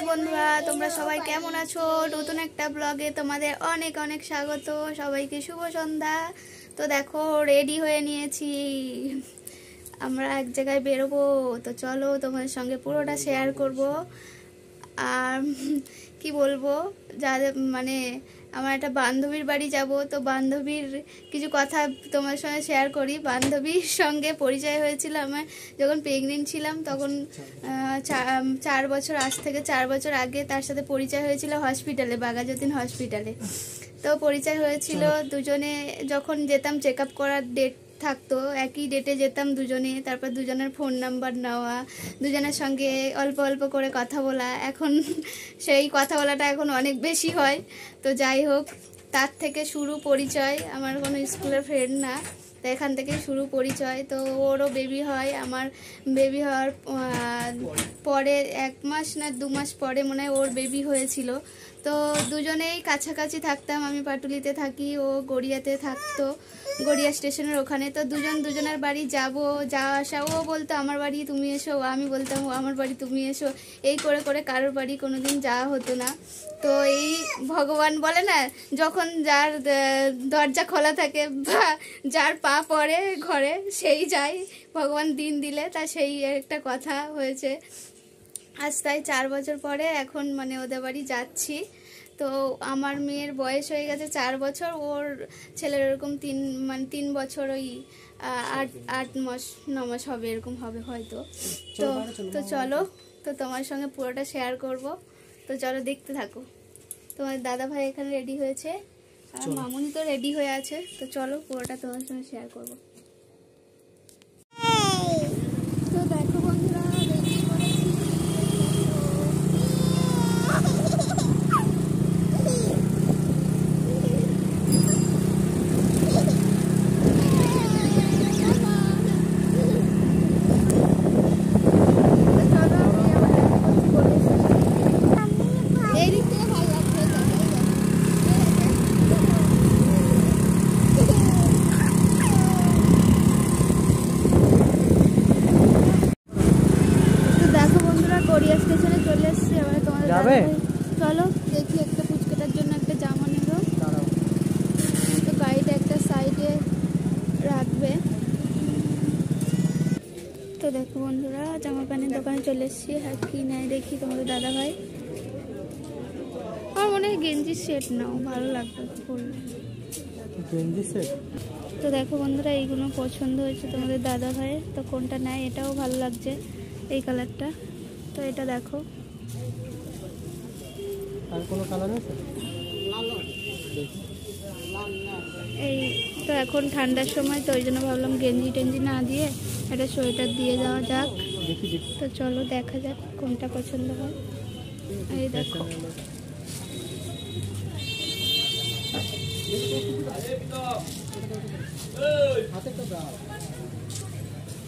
বন্ধুরা, তোমরা সবাই কেমন আছো? নতুন একটা ব্লগে তোমাদের অনেক অনেক স্বাগত। সবাইকে শুভ সন্ধ্যা। তো দেখো, রেডি হয়ে নিয়েছি, আমরা এক জায়গায় বেরোবো। তো চলো তোমাদের সঙ্গে পুরোটা শেয়ার করব। আর কি বলবো, যাদের মানে আমার একটা বান্ধবীর বাড়ি যাব। তো বান্ধবীর কিছু কথা তোমার সঙ্গে শেয়ার করি। বান্ধবীর সঙ্গে পরিচয় হয়েছিল আমার যখন প্রেগনেন্ট ছিলাম, তখন 4 বছর, আজ থেকে 4 বছর আগে তার সাথে পরিচয় হয়েছিল হসপিটালে, বাঘাযতীন হসপিটালে। তো পরিচয় হয়েছিল দুজনে, যখন যেতাম চেক আপ করার ডেট থাকতো, একই ডেটে যেতাম দুজনে। তারপর দুজনের ফোন নাম্বার নেওয়া, দুজনের সঙ্গে অল্প অল্প করে কথা বলা। এখন সেই কথা বলাটা এখন অনেক বেশি হয়। তো যাই হোক, তার থেকে শুরু পরিচয়। আমার কোনো স্কুলের ফ্রেন্ড না, তো এখান থেকে শুরু পরিচয়। তো ওরও বেবি হয়, আমার বেবি হওয়ার পরে 1 মাস না 2 মাস পরে মনে হয় ওর বেবি হয়েছিল। তো দুজনেই কাছাকাছি থাকতাম, আমি পাটুলিতে থাকি, ও গড়িয়াতে থাকতো, গড়িয়া স্টেশনের ওখানে। তো দুজনের বাড়ি যাওয়া আসা, ও বলতো আমার বাড়ি তুমি এসো, আমি বলতাম ও আমার বাড়ি তুমি এসো, এই করে করে কারোর বাড়ি কোনোদিন যাওয়া হতো না। তো এই ভগবান বলে না, যখন যার দরজা খোলা থাকে বা যার পা পড়ে ঘরে সেই যায়, ভগবান দিন দিলে, তা সেই একটা কথা হয়েছে। আজ তাই 4 বছর পরে এখন মানে ওদের বাড়ি যাচ্ছি। তো আমার মেয়ের বয়স হয়ে গেছে 4 বছর, ওর ছেলের এরকম 3 বছর, ওই 8 মাস 9 মাস হবে, এরকম হবে হয়তো। তো চলো, তো তোমার সঙ্গে পুরোটা শেয়ার করব। তো চলো দেখতে থাকো। তোমার দাদা ভাই এখানে রেডি হয়েছে, আর মামুনি তো রেডি হয়ে আছে। তো চলো পুরোটা তোমার সঙ্গে শেয়ার করব। তো দেখো বন্ধুরা, রেডি করেছি। গড়িয়া স্টেশনে চলে এসেছি। এবারে তোমাদের চলো দেখি, একটা পুচকেটার জন্য একটা জামা নেব। তো গাড়িটা একটা সাইডে রাখবে। তো দেখো বন্ধুরা, জামা প্যান্টের দোকানে চলে এসেছি। আর কি নেয় দেখি তোমাদের দাদা ভাই। আমার মনে হয় গেঞ্জির সেট নাও, ভালো লাগবে পরলে। তো দেখো বন্ধুরা, এইগুলো পছন্দ হয়েছে তোমাদের দাদা ভাইয়ের। তো কোনটা নেয়, এটাও ভালো লাগছে, এই কালারটা। তো এটা দেখো, আর কোনো কালার আছে? এই তো এখন ঠান্ডার সময়, তো ওই জন্য ভাবলাম গেঞ্জি টেঞ্জি না দিয়ে একটা সোয়েটার দিয়ে যাওয়া যাক। তো চলো দেখা যাক কোনটা পছন্দ হয়। এই দেখো,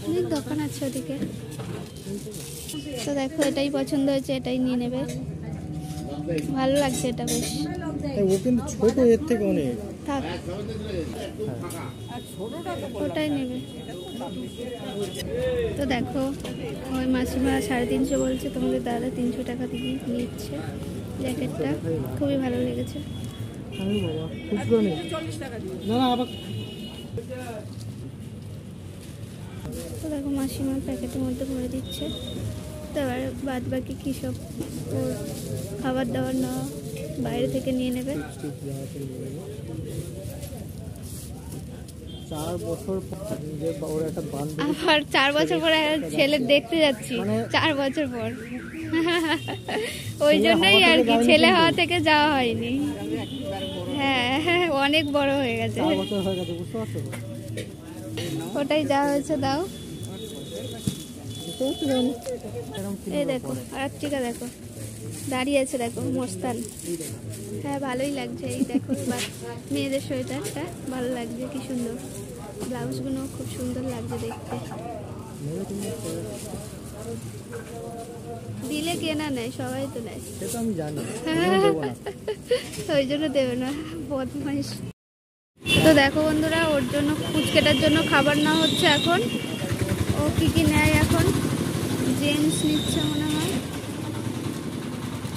অনেক দোকান আছে ওদিকে। তো দেখো, এটাই পছন্দ হয়েছে, এটাই নিয়ে নেবে। ভালো লাগছে এটা বেশ। ও কিন্তু ছোট, এর থেকে অনেক। থাক, ওটাই নেবে। তো দেখো, ওই মাসিমা 350 বলছে, তোমাদের দাদা 300 টাকা দিয়ে নিচ্ছে জ্যাকেটটা। খুবই ভালো লেগেছে। তো দেখো, মাসিমার প্যাকেটের মধ্যে ভরে দিচ্ছে। তো এবার বাদ বাকি কী সব ওর খাবার দাবার নেওয়া বাইরে থেকে নিয়ে নেবে। 4 বছর আবার 4 বছর পরে ছেলে দেখতে যাচ্ছি, 4 বছর পর। ওই জন্যই আর কি, ছেলে হওয়া থেকে যাওয়া হয়নি। হ্যাঁ, অনেক বড় হয়ে গেছে। ওটাই যা হয়েছে দাও। এই দেখো, আর টিকা দেখো দাঁড়িয়ে আছে, দেখো মস্তান। হ্যাঁ, ভালোই লাগছে। এই দেখো, মেয়েদের সোয়েটারটা ভালো লাগছে, কি সুন্দর। ব্লাউজগুলো খুব সুন্দর লাগছে দেখতে। দিলে কেনা নেয়, সবাই তো নেয়, সেটা আমি জানি, ওই জন্য দেবে না, বদমাইশ। তো দেখো বন্ধুরা, ওর জন্য পুচকেটার জন্য খাবার নেওয়া হচ্ছে এখন। ও কি নেয় এখন, জেন্টস নিচ্ছে মনে হয়। তো দেখো, ওই মাসিমা 350 বলছে, তোমাদের দাদা 300 টাকা দিয়ে নিচ্ছে জ্যাকেটটা। খুবই ভালো লেগেছে। তো দেখো বন্ধুরা, ওর জন্য ফুচকেটার জন্য খাবার নেওয়া হচ্ছে এখন। ও কি কি নেয় এখন, জেন্টস নিচ্ছে মনে হয়। তো দেখো,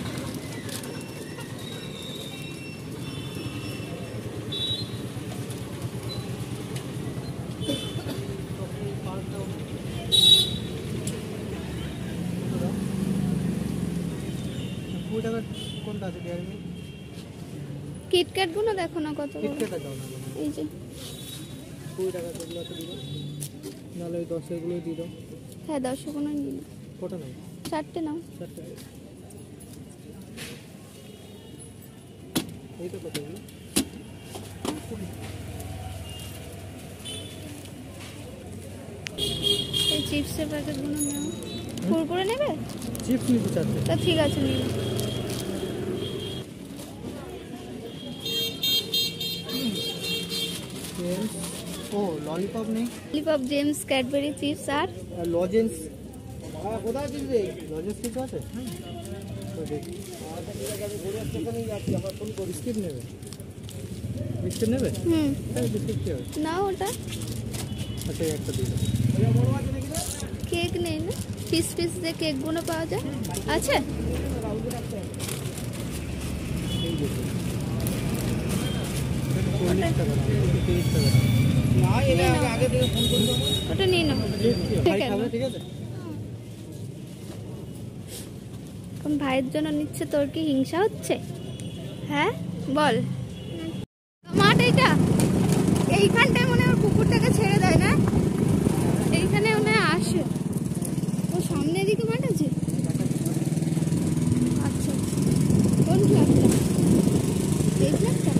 90 টাকার কোনটা আছে ডেয়ারি মিল্ক? কিটক্যাট গুলো দেখো না কত বড়। কিটক্যাটটা দাও না, এই যে 20 টাকা যেগুলো আছে দিও, নাহলে ওই 10 এগুলো দিয়ে দাও। হ্যাঁ 10 কোনো নিন, কটা নাও? 4টে নাও। 4 টাকা। এইটা কত এগুলো? এই চিপসের প্যাকেট গুলো নাও। কুরকুরে নেবে? চিপস নিতে 4 টাকা। তা ঠিক আছে নিন। জেমস, ও ললিপপ নেই? ললিপপ, জেমস, ক্যাডবেরি চিপস আর লজেন্স। কোথায় আছে রে? লজেন্স কিছু আছে? তো দেখি। বিস্কিট নেবে? বিস্কিট নেবে? হ্যাঁ বিস্কিট কি হবে? নাও ওটা। আচ্ছা এই একটা দিয়ে দাও। কেক নেই না? পিস পিস যে কেক গুলো পাওয়া যায় আছে? এই দেখো। 40 টাকা দাম, 30 টাকা দাম। না এটা আগে থেকে ফোন করতে হবে। ওটা নিয়ে নাও। ভাই খাবে ঠিক আছে? কোন ভাইয়ের জন্য নিচ্ছে, তোর কি হিংসা হচ্ছে? হ্যাঁ বল। মাঠ এইটা, এইখানটায় মনে হয় কুকুরটাকে ছেড়ে দেয় না? এইখানে মনে হয় আসে। ও সামনে দিকে মাঠ আছে? আচ্ছা কোন ফ্ল্যাটটা? এই ফ্ল্যাটটা?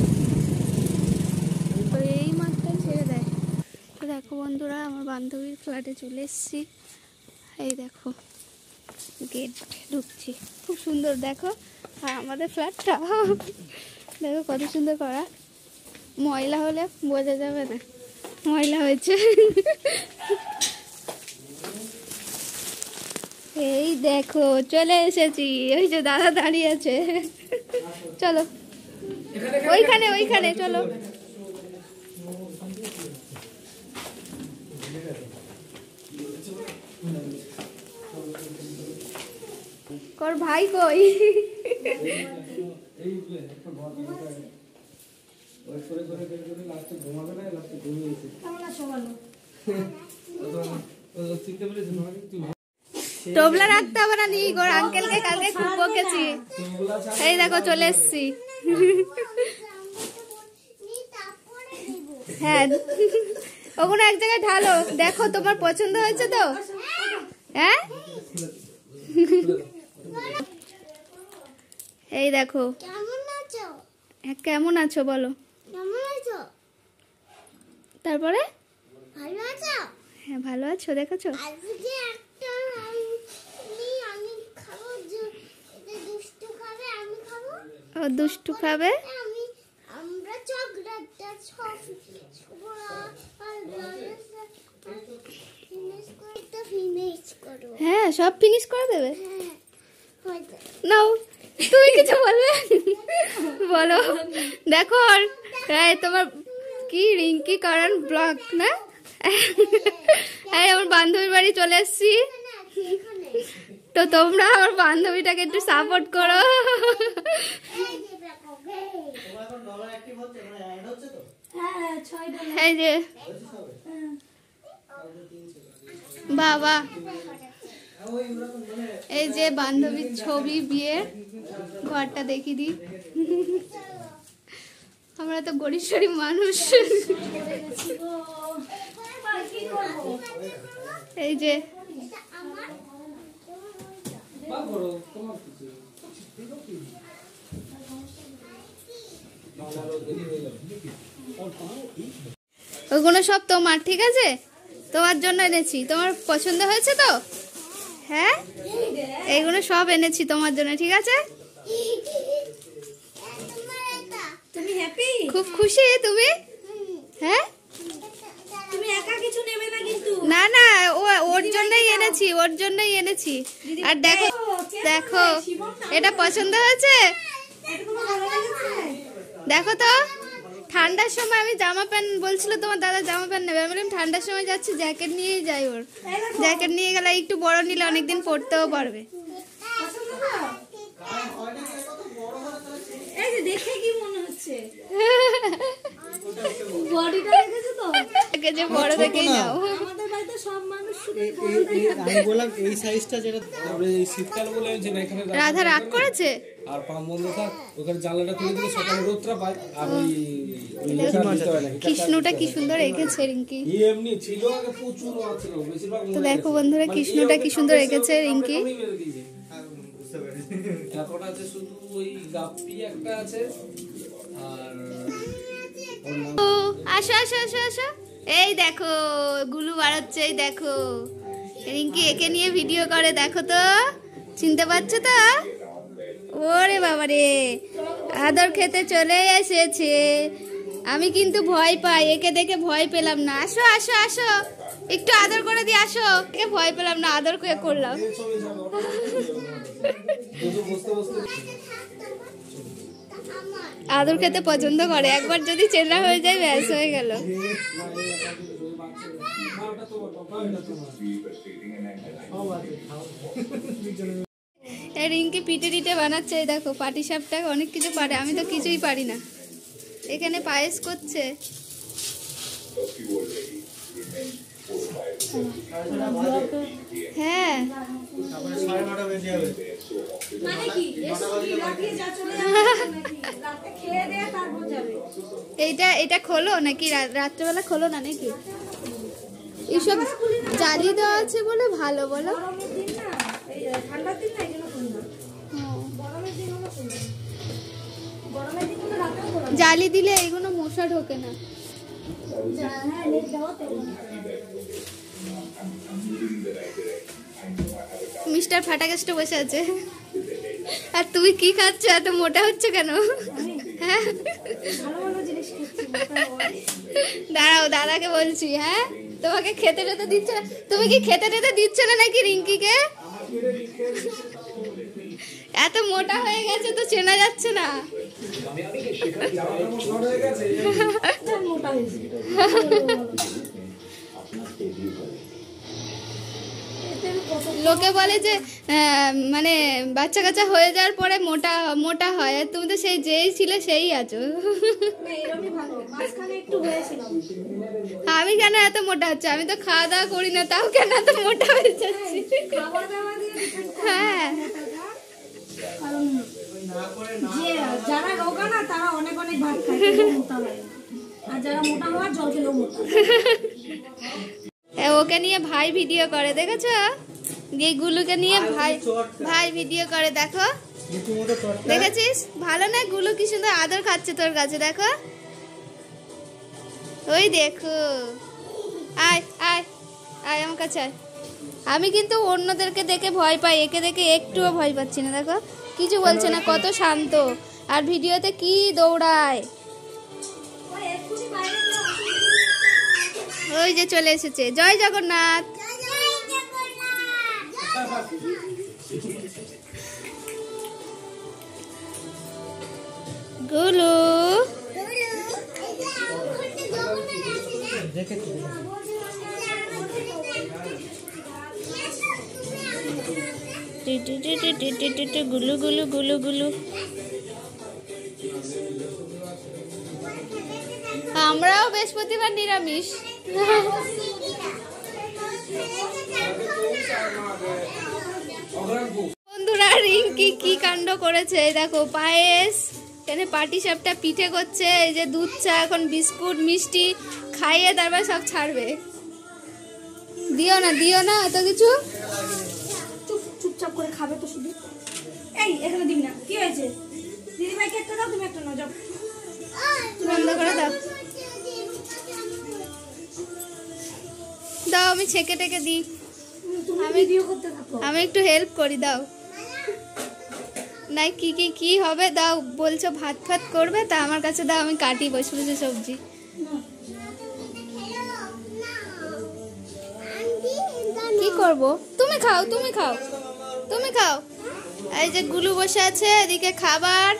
তো এই মাঠটাই ছেড়ে দেয়। তো দেখো বন্ধুরা, আমার বান্ধবীর ফ্ল্যাটে চলে এসেছি। এই দেখো গেট ঢুকছি, খুব সুন্দর দেখো। আর আমাদের ফ্ল্যাটটা দেখো কত সুন্দর করা। ময়লা হলে বোঝা যাবে না ময়লা হয়েছে। এই দেখো চলে এসেছি, ওই যে দাদা দাঁড়িয়ে আছে। চলো ওইখানে ওইখানে চলো। কর ভাই কই? টোবলা রাখতে হবে না নি গোর, আঙ্কেলকে কালকে খুব বকেছি। এই দেখো চলে এসছি। হ্যাঁ ওগুলো এক জায়গায় ঢালো। দেখো তোমার পছন্দ হয়েছে তো? হ্যাঁ এই দেখো কেমন আছো বলো। তারপরে হ্যাঁ ভালো আছো, দেখেছো? ও দুষ্টু খাবে। হ্যাঁ সব ফিনিশ করে দেবে। নাও তুমি কিছু বলবে? বলো। দেখো আর তোমার কি রিঙ্কি কারণ ব্লগ না? এই আমার বান্ধবীর বাড়ি চলে এসছি, তো তোমরা আমার বান্ধবীটাকে একটু সাপোর্ট করো। এই যে বাবা, এই যে বান্ধবীর ছবি, বিয়ের ঘরটা দেখিয়ে দিই। আমরা তো গরিব শরীফ মানুষ। এই যে ওগুলো সব তোমার, ঠিক আছে? তোমার জন্য এনেছি, তোমার পছন্দ হয়েছে তো? হ্যাঁ এইগুলো সব এনেছি তোমার জন্য, ঠিক আছে? তুমি হ্যাপি? খুব খুশি তুমি? হ্যাঁ তুমি একা কিছু নেবে না কিন্তু। না না ওর জন্যই এনেছি, ওর জন্যই এনেছি। আর দেখো দেখো এটা পছন্দ হয়েছে? দেখো তো, ঠান্ডার সময় আমি জামা প্যান্ট বলছিল তোমার দাদা জামা প্যান্ট নেবে, আমি বললাম ঠান্ডার সময় যাচ্ছি জ্যাকেট নিয়েই যাই। ওর জ্যাকেট নিয়ে গেলে একটু বড় নিলে অনেকদিন পরতেও পারবে। এই যে দেখে কি মনে হচ্ছে? বডিটা দেখেছো তো? যে বড় দেখেই নাও। আমাদের বাড়িতে সব মানুষ আমি বললাম এই সাইজটা যেটা তারপরে এই শীতকাল বলে যে না এখানে রাধা রাগ করেছে। আর পাম বন্ধ থাক, ওখানে জানলাটা খুলে দিলে সকালে রোদটা পায়। আর ওই লেখার দিতে হয় না। কৃষ্ণটা কি সুন্দর এঁকেছে রিঙ্কি। এমনি ছিল আগে প্রচুর মাছ ছিল, বেশিরভাগ তো দেখো বন্ধুরা কৃষ্ণটা কি সুন্দর এঁকেছে রিঙ্কি। এখন আছে শুধু ওই গাপ্পি একটা আছে আর ও আসো আসো আসো আসো, এই দেখো গুলু বাড়াচ্ছে, এই দেখো রিঙ্কি একে নিয়ে ভিডিও করে, দেখো তো চিনতে পারছো তো? ওরে বাবা রে, আদর খেতে চলে এসেছে। আমি কিন্তু ভয় পাই, একে দেখে ভয় পেলাম না। আসো আসো আসো, একটু আদর করে দিয়ে আসো। একে ভয় পেলাম না, আদর করে করলাম। আদর খেতে পছন্দ করে, একবার যদি চেনা হয়ে যায় ব্যাস হয়ে গেল। রিঙ্কি পিঠে টিটে বানাচ্ছে, এই দেখো পাটি সাপটা অনেক কিছু পারে, আমি তো কিছুই পারি না। এখানে পায়েস করছে। হ্যাঁ মানে কি রাতে যা চলে যাবে নাকি রাতে খেয়ে দিয়ে তারপর যাবে? এটা খোলো নাকি রাত্রেবেলা খোলো না নাকি? এইসব জ্বালিয়ে দেওয়া আছে বলে ভালো, বলো। গরমের দিন না, এই ঠান্ডার দিন না, এগুলো খুলনা। গরমের দিন হলো খুলনা। গরমের দিন হলো রাতেও খোলা। জালি দিলে এগুলো মশা ঢোকে না। হ্যাঁ, নেট দাও তো। মিস্টার ফাটাকেস্ট বসে আছে। আর তুমি কি খাচ্ছ? এত মোটা হচ্ছে কেন? হ্যাঁ ভালো ভালো জিনিস খাচ্ছি। দাঁড়াও, দাদাকে বলছি। হ্যাঁ তোমাকে খেতে টেতে দিচ্ছে না? তুমি কি খেতে টেতে দিচ্ছ না নাকি রিঙ্কিকে? এত মোটা হয়ে গেছে তো চেনা যাচ্ছে না। মোটা হয়েছে। লোকে বলে যে মানে বাচ্চা কাচ্চা হয়ে যাওয়ার পরে মোটা মোটা হয়, আর তুমি তো সেই যেই ছিলে সেই আছো। এরকমই ভালো, মাঝখানে একটু হয়েছিল। আমি কেন এত মোটা হচ্ছে? আমি তো খাওয়া দাওয়া করি না, তাও কেন এত মোটা হয়ে যাচ্ছি? খাওয়া দাওয়া দিয়ে হ্যাঁ কারণ যে যারা রোগা না তারা অনেক অনেক ভাত খায়, কিন্তু মোটা হয় না। আর যারা মোটা হওয়ার জল খেলেও মোটা। ওকে নিয়ে ভাই ভিডিও করে, দেখেছো? দিয়ে গুলুকে নিয়ে ভাই ভিডিও করে, দেখো দেখেছিস? ভালো না? গুলু কি সুন্দর আদর খাচ্ছে তোর কাছে, দেখো। ওই দেখো, আয় আয় আয় আমার কাছে আয়। আমি কিন্তু অন্যদেরকে দেখে ভয় পাই, একে দেখে একটুও ভয় পাচ্ছি না। দেখো কিছু বলছে না, কত শান্ত। আর ভিডিওতে কি দৌড়ায়। ওই যে চলে এসেছে। জয় জগন্নাথ। গুলু গুলু গুলু গুলু গুলু। আমরাও বৃহস্পতিবার নিরামিষ। বন্ধুরা রিঙ্কি কি কাণ্ড করেছে, এই দেখো পায়েস, এখানে পাটি সাপটা পিঠে করছে, এই যে দুধ চা, এখন বিস্কুট মিষ্টি খাইয়ে তারপর সব ছাড়বে। দিও না এত কিছু। চুপচাপ করে খাবে তো শুধু। এই এখানে দিবি না, কি হয়েছে? দিদি ভাইকে একটা দাও, তুমি একটা নাও, যাও। বন্ধ করে দাও, দাও আমি ছেঁকে টেকে দিই। তুমি ভিডিও করতে থাকো। আমি একটু হেল্প করি, দাও। নাই কি হবে, দাও। বলছো ভাত ফাত করবে, তা আমার কাছে দাও, আমি কাটি বসে বসে সবজি। কি করব? তুমি খাও তুমি খাও তুমি খাও। এই যে গুলু বসে আছে, এদিকে খাবার।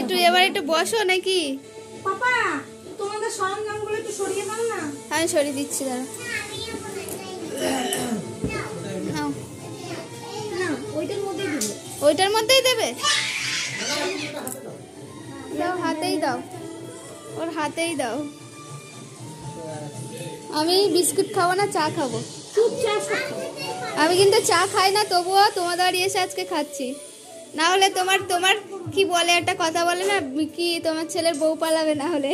একটু এবার একটু বসো নাকি? পাপা তোমাদের সরঞ্জামগুলো একটু সরিয়ে দাও না। আমি সরিয়ে দিচ্ছি, দাঁড়া। নাও। না, ওইটার মধ্যেই দিবে। ওইটার মধ্যেই দেবে? দাও, হাতেই দাও, ওর হাতেই দাও। আমি বিস্কুট খাবো না, চা খাবো। আমি কিন্তু চা খাই না, তবুও তোমাদের বাড়ি এসে আজকে খাচ্ছি। না হলে তোমার তোমার কি বলে একটা কথা বলে না, কি তোমার ছেলের বউ পালাবে না হলে।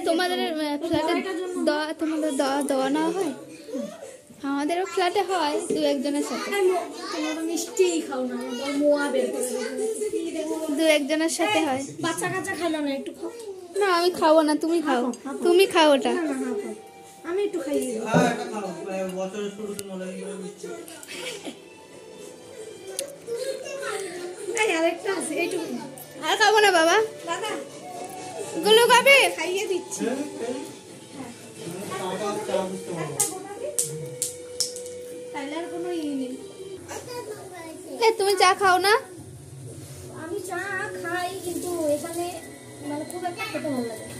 তোমাদের ফ্ল্যাটে তোমাদের দেওয়া নেওয়া হয়? আমাদেরও ফ্ল্যাটে হয়, দু একজনের সাথে। মিষ্টি খাও না, মোয়া বের করে দু একজনের সাথে হয়। বাচ্চা কাচ্চা খাইলাম না, একটু খাও। না আমি খাবো না, তুমি খাও, তুমি খাও ওটা। না, খাও। আমি একটু খাই। বছরের শুরুতে মনে হয় আরেকটা আছে, এইটুকু। আর খাবো না বাবা, দাদা গুলো খাবে। খাইয়ে দিচ্ছি। তাইলে আর কোনো ইয়ে নেই। তুমি চা খাও না? আমি চা খাই, কিন্তু এখানে মানে খুব একটা খেতে ভালো লাগে না।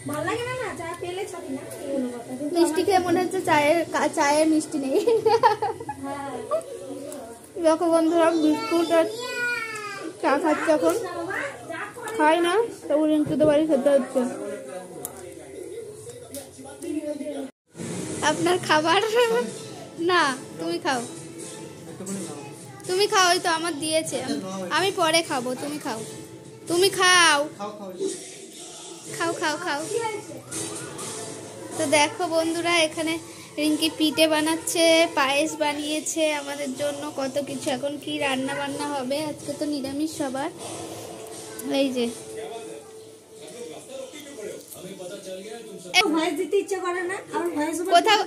ভালো লাগে না, না চা পেলে ছাড়ি না, এই হলো কথা। কিন্তু মিষ্টি খেয়ে মনে হচ্ছে চায়ের মিষ্টি নেই। হ্যাঁ, দেখো বন্ধুরা, বিস্কুট আর চা খাচ্ছে এখন। বাবা যা করে খাই না, তবু রিঙ্কুদের বাড়ি খেতে হচ্ছে। আপনার খাবার না, তুমি খাও, তুমি খাও, ওই তো আমার দিয়েছে, আমি পরে খাবো, তুমি খাও, তুমি খাও, খাও খাও খাও। তো দেখো বন্ধুরা, এখানে রিঙ্কি পিঠে বানাচ্ছে, পায়েস বানিয়েছে আমাদের জন্য, কত কিছু। এখন কি রান্না বান্না হবে, আজকে তো নিরামিষ সবার। এই যে ভয়েস দিতে ইচ্ছা করে না, আর ভয়েস কোথাও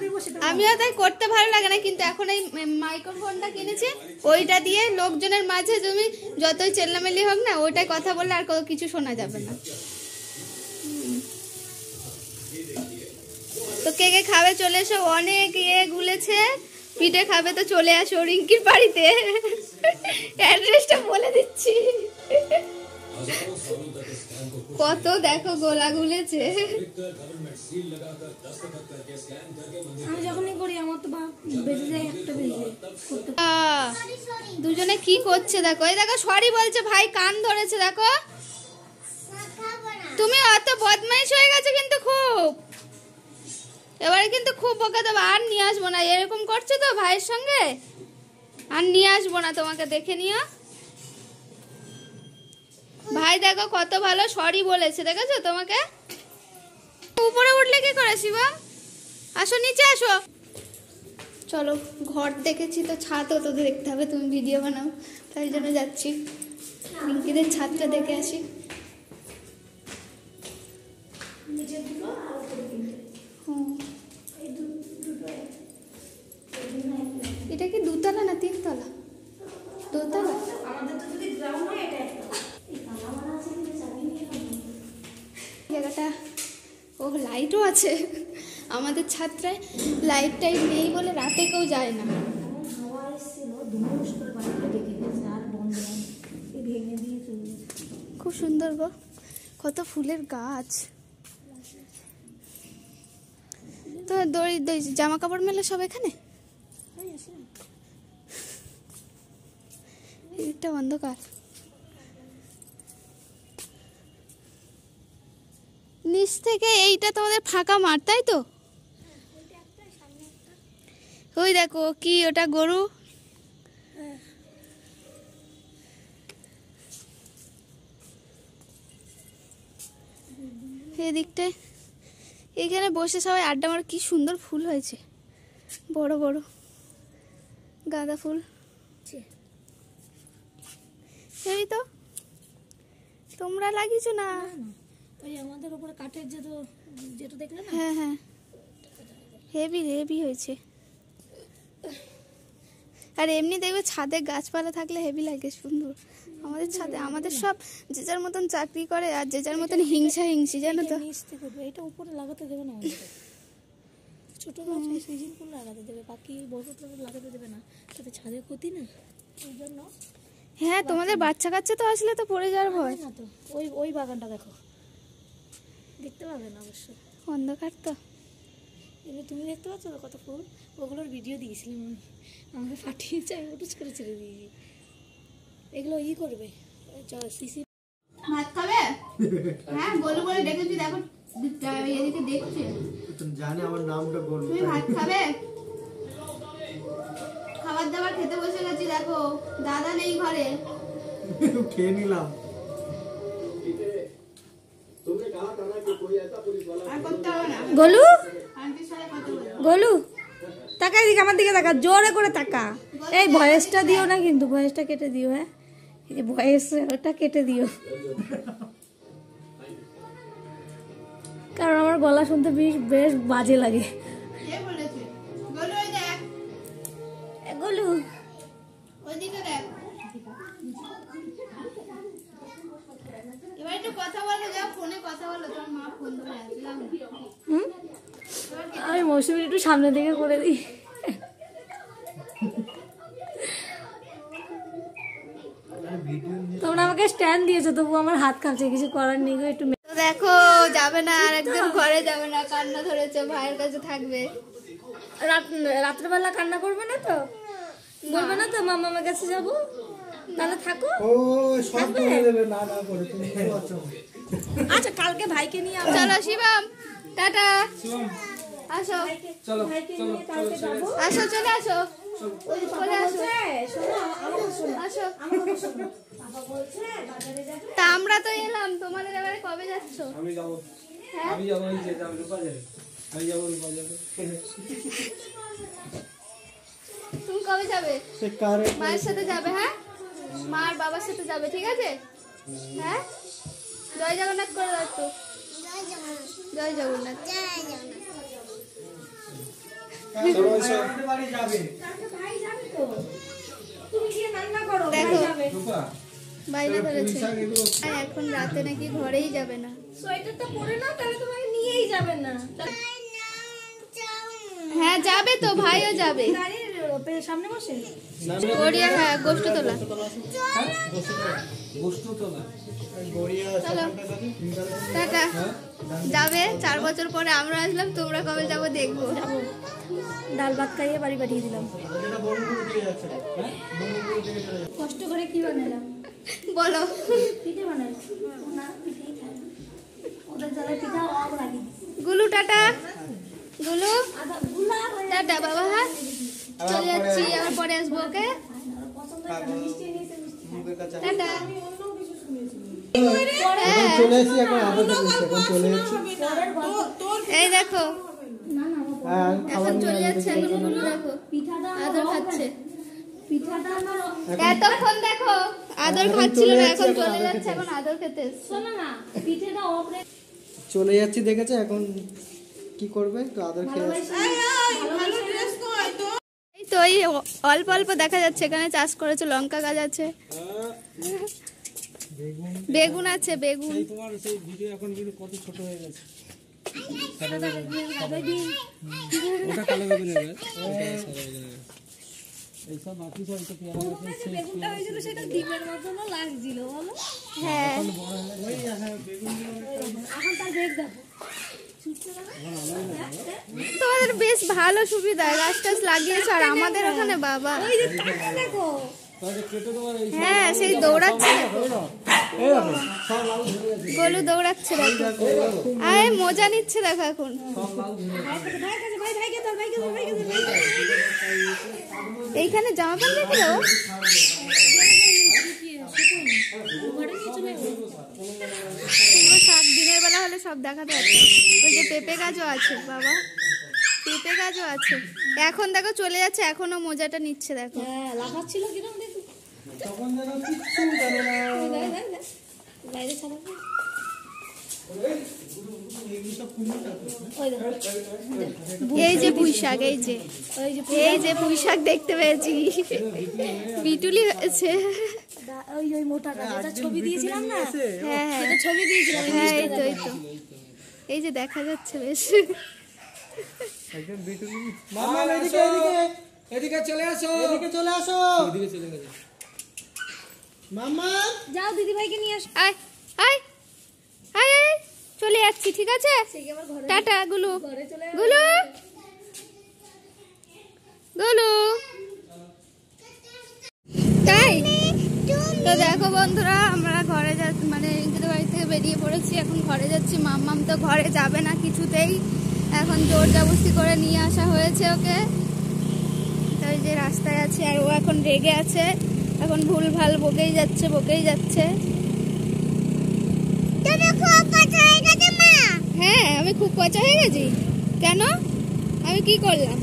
আমিও তাই করতে ভালো লাগে না, কিন্তু এখন এই মাইক্রোফোনটা কিনেছি, ওইটা দিয়ে লোকজনের মাঝে তুমি যতই চেল্লামেলি হোক না, ওইটাই কথা বললে আর কোনো কিছু শোনা যাবে না। তো কে কে খাবে চলে এসো, অনেক গুলেছে, পিঠে খাবে তো চলে আসো রিঙ্কির বাড়িতে। অ্যাড্রেসটা বলে দিচ্ছি। কত দেখো গোলা গুলেছে। আমি যখনই করি আমার তো বেজে যায়, একটা বেজে যায়। দুজনে কি করছে দেখো, এই দেখো সরি বলছে, ভাই কান ধরেছে দেখো। তুমি অত বদমাইশ হয়ে গেছে কিন্তু খুব, এবারে কিন্তু খুব বকা দেবো, আর নিয়ে আসবো না। এরকম করছো তো ভাইয়ের সঙ্গে, আর নিয়ে আসবো না তোমাকে, দেখে নিও। ভাই দেখো কত ভালো সরি বলেছে, দেখেছো তোমাকে। উপরে উঠলে কি করে শিবম, আসো নিচে আসো। চলো, ঘর দেখেছি তো ছাদও তো দেখতে হবে, তুমি ভিডিও বানাও, তাই জন্য যাচ্ছি রিঙ্কিদের ছাদটা দেখে আসি। এটা কি দুতলা না তিনতলা? দোতলা। জায়গাটা, ও লাইটও আছে। আমাদের ছাদটায় লাইট টাইট নেই বলে রাতে কেউ যায় না। খুব সুন্দর গো, কত ফুলের গাছ। তো দড়ি জামা কাপড় মেলে সব এখানে। এটা অন্ধকার, নিচ থেকে এইটা তোমাদের ফাঁকা মাঠ, তাই তো? ওই দেখো কি ওটা, গরু। এদিকটায় এখানে বসে সবাই আড্ডা মার, কি সুন্দর ফুল হয়েছে, বড় বড় গাঁদা ফুল। এই তো তোমরা লাগিয়েছো না? ওই আমাদের উপরে কাঠের যেটা দেখলে না, হ্যাঁ হ্যাঁ, হেভি হেভি হয়েছে। আর এমনি দেখবে ছাদে গাছপালা থাকলে হেভি লাগে, সুন্দর। আমাদের ছাদে আমাদের সব যে যার মতন চাকরি করে, আর যে যার মতন হিংসি, জানো তো। এটা উপরে লাগাতে দেবে না, ছোট গাছ সিজন ফুল লাগাতে দেবে, বাকি বড় লাগাতে দেবে না, তাতে ছাদের ক্ষতি না, ওই জন্য। হ্যাঁ, তোমাদের বাচ্চা কাচ্চা তো আসলে তো পড়ে যাওয়ার ভয় না তো। ওই বাগানটা দেখো, দেখতে পাবে না অবশ্য, অন্ধকার তো। এগুলো তুমি দেখতে পাচ্ছ তো কত ফুল, ওগুলোর ভিডিও দিয়েছিলাম আমি, আমাকে পাঠিয়েছে, আমি ওটুস করে ছেড়ে দিয়েছি। এগুলো করবে সিসি। ভাত খাবে? হ্যাঁ বলে বলে ডেকেছি, দেখো এদিকে দেখছে। তুমি জানে আমার নামটা বলবো। তুমি ভাত খাবে? খাবার দাবার খেতে বসে গেছি, দেখো দাদা নেই ঘরে। খেয়ে নিলাম। আর করতে হবে না, গোলু, আন্টির সাথে কথা বলবো। গোলু তাকা, এদিকে আমার দিকে তাকা, জোরে করে তাকা। এই ভয়েসটা দিও না কিন্তু, ভয়েসটা কেটে দিও। হ্যাঁ এই ভয়েস ওটা কেটে দিও, কারণ আমার গলা শুনতে বেশ বাজে লাগে। কে বলেছে? গোলু ওই দেখ, গোলু ওইদিকে দেখ। এবার একটু কথা বলো, যাও ফোনে কথা বলো, তোমার মা ফোন ধরে আছে। যাও না। আমি মৌসুমী একটু সামনে দিকে করে দিই। তোমরা আমাকে স্ট্যান্ড দিয়েছো, তবু আমার হাত কাঁপছে, কিছু করার নেই গো। একটু তো দেখো যাবে না, আর একদম ঘরে যাবে না, কান্না ধরেছে, ভাইয়ের কাছে থাকবে। রাত্রেবেলা কান্না করবে না তো, বলবে না তো মামার কাছে যাবো, তাহলে থাকো। ও সব করে দেবে না না করে, তুমি আচ্ছা। আচ্ছা কালকে ভাইকে নিয়ে চলো শিবম, টাটা, আসো চলো চলো কালকে যাবো। আসো, চলে আসো, চলে আসো, আসো। তা আমরা তো এলাম, তোমাদের এবারে কবে যাচ্ছ? আমি যাবো, আমি যাবো, এই যে যাবো রূপা যাবে, আমি যাবো রূপা যাবে। তুমি কবে যাবে? সে কারে মায়ের সাথে যাবে? হ্যাঁ, মা আর বাবার সাথে যাবে, ঠিক আছে? হ্যাঁ, জয় জগন্নাথ করে দাও তো। জয় জগন্নাথ। চলো এসো বাড়ি যাবে। তুমি গিয়ে রান্না করো, দেখো রূপা, বাইরে ধরেছে, আর এখন রাতে নাকি ঘরেই যাবে না। সোয়েটারটা পরে না, তাহলে তোমাকে নিয়েই যাবে না। হ্যাঁ যাবে তো, ভাইও যাবে। গাড়ির সামনে বসে গড়িয়া, হ্যাঁ গোষ্ঠ তোলা। বস্তু তো না গড়িয়া চলো টাটা। যাবে 4 বছর পরে, আমরা আসলাম, তোমরা কবে যাবো দেখবো। ডাল ভাত খাইয়ে বাড়ি পাঠিয়ে দিলাম। যেটা বন্ধুগুলো দিয়ে যাচ্ছে। কষ্ট করে কি বানালাম বলো। পিঠে বানালাম না, পিঠেই খাই ওদের জ্বালা, পিঠা অব লাগে। গুলু টাটা, গুলু আদা গুলা টাটা বাবা। হ্যাঁ চলে যাচ্ছি, আবার পরে আসবো। ওকে মুখের কাছে টাটা। এখন চলে এসেছি, এখন আদর দিচ্ছি, এখন চলে এসেছি। এই দেখো হ্যাঁ এখন চলে যাচ্ছে, এখন গুলু দেখো পিঠাটা আদর খাচ্ছে। পিঠাটা আমার এতক্ষণ দেখো আদর খাচ্ছিল না, এখন চলে যাচ্ছে, এখন আদর খেতে এসছে। শোনো না, পিঠেটা অপরে চলে যাচ্ছি দেখেছে, এখন কি করবে, তো আদর খেয়ে আসছে। এই তো এই অল্প অল্প দেখা যাচ্ছে, এখানে চাষ করেছে, লঙ্কা গাছ আছে, বেগুন আছে, বেগুন। এই তোমার সেই ভিডিও এখন কিন্তু কত ছোট হয়ে গেছে। ওটা কালো বেগুনের গাছ, এইসব বাকি সব তো পেয়ারা গাছের সেই বেগুনটা হয়েছিল, সেটা ডিমের মতনও লাগছিল বলো। হ্যাঁ এখন তার বেগ দেখো, তোমাদের বেশ ভালো সুবিধা, গাছ টাছ লাগিয়েছো, আর আমাদের ওখানে বাবা ওই যে টাকা দেখো। তাহলে কেটে তোমার এই হ্যাঁ সেই দৌড়াচ্ছে দেখো, এই দেখো সব লাল ধরে গেছে। গোলু দৌড়াচ্ছে দেখো, আরে মজা নিচ্ছে দেখো এখন। ভাইকে তোর, ভাইকে তোর, ভাইকে তোর, ভাইকে তোর। এইখানে জামা প্যান্ট রেখে দাও। পুরো শাক দিনের বেলা হলে সব দেখাতে পারবে। ওই যে পেঁপে গাছও আছে বাবা, পেঁপে গাছও আছে। এখন দেখো চলে যাচ্ছে, এখনো মজাটা নিচ্ছে দেখো। হ্যাঁ লাফাচ্ছিল কিরম দেখো, তখন যেন কিচ্ছু জানে না। বাইরে ছাড়া এগুলো সব কুমড়ো চাষ। ওই দেখো, এই যে পুঁই শাক, এই যে পুঁই শাক দেখতে পেয়েছি, বিটুলি হয়েছে। ওই মোটাটা যেটা ছবি দিয়েছিলাম না, হ্যাঁ হ্যাঁ যেটা ছবি দিয়েছিলাম, হ্যাঁ এই তো, এই তো, এই যে দেখা যাচ্ছে বেশ। একদম বিটুলি। মামা এদিকে এদিকে এদিকে চলে আসো, এদিকে চলে আসো। এদিকে চলে গেছে। মামা যাও দিদি ভাইকে নিয়ে আসো। আয় আয় আয় আয়, চলে যাচ্ছি, ঠিক আছে? টাটা গুলু, ঘরে চলে গুলু গোলু তাই তো দেখো বন্ধুরা, আমরা ঘরে মানে ইঙ্কিতের বাড়ি থেকে বেরিয়ে পড়েছি, এখন ঘরে যাচ্ছি। মাম্মাম তো ঘরে যাবে না কিছুতেই, এখন জোর জবরদস্তি করে নিয়ে আসা হয়েছে ওকে। তো ওই যে রাস্তায় আছে, আর ও এখন রেগে আছে, এখন ভুল ভাল বকেই যাচ্ছে। হ্যাঁ, আমি খুব পচা হয়ে গেছি। কেন? আমি কি করলাম?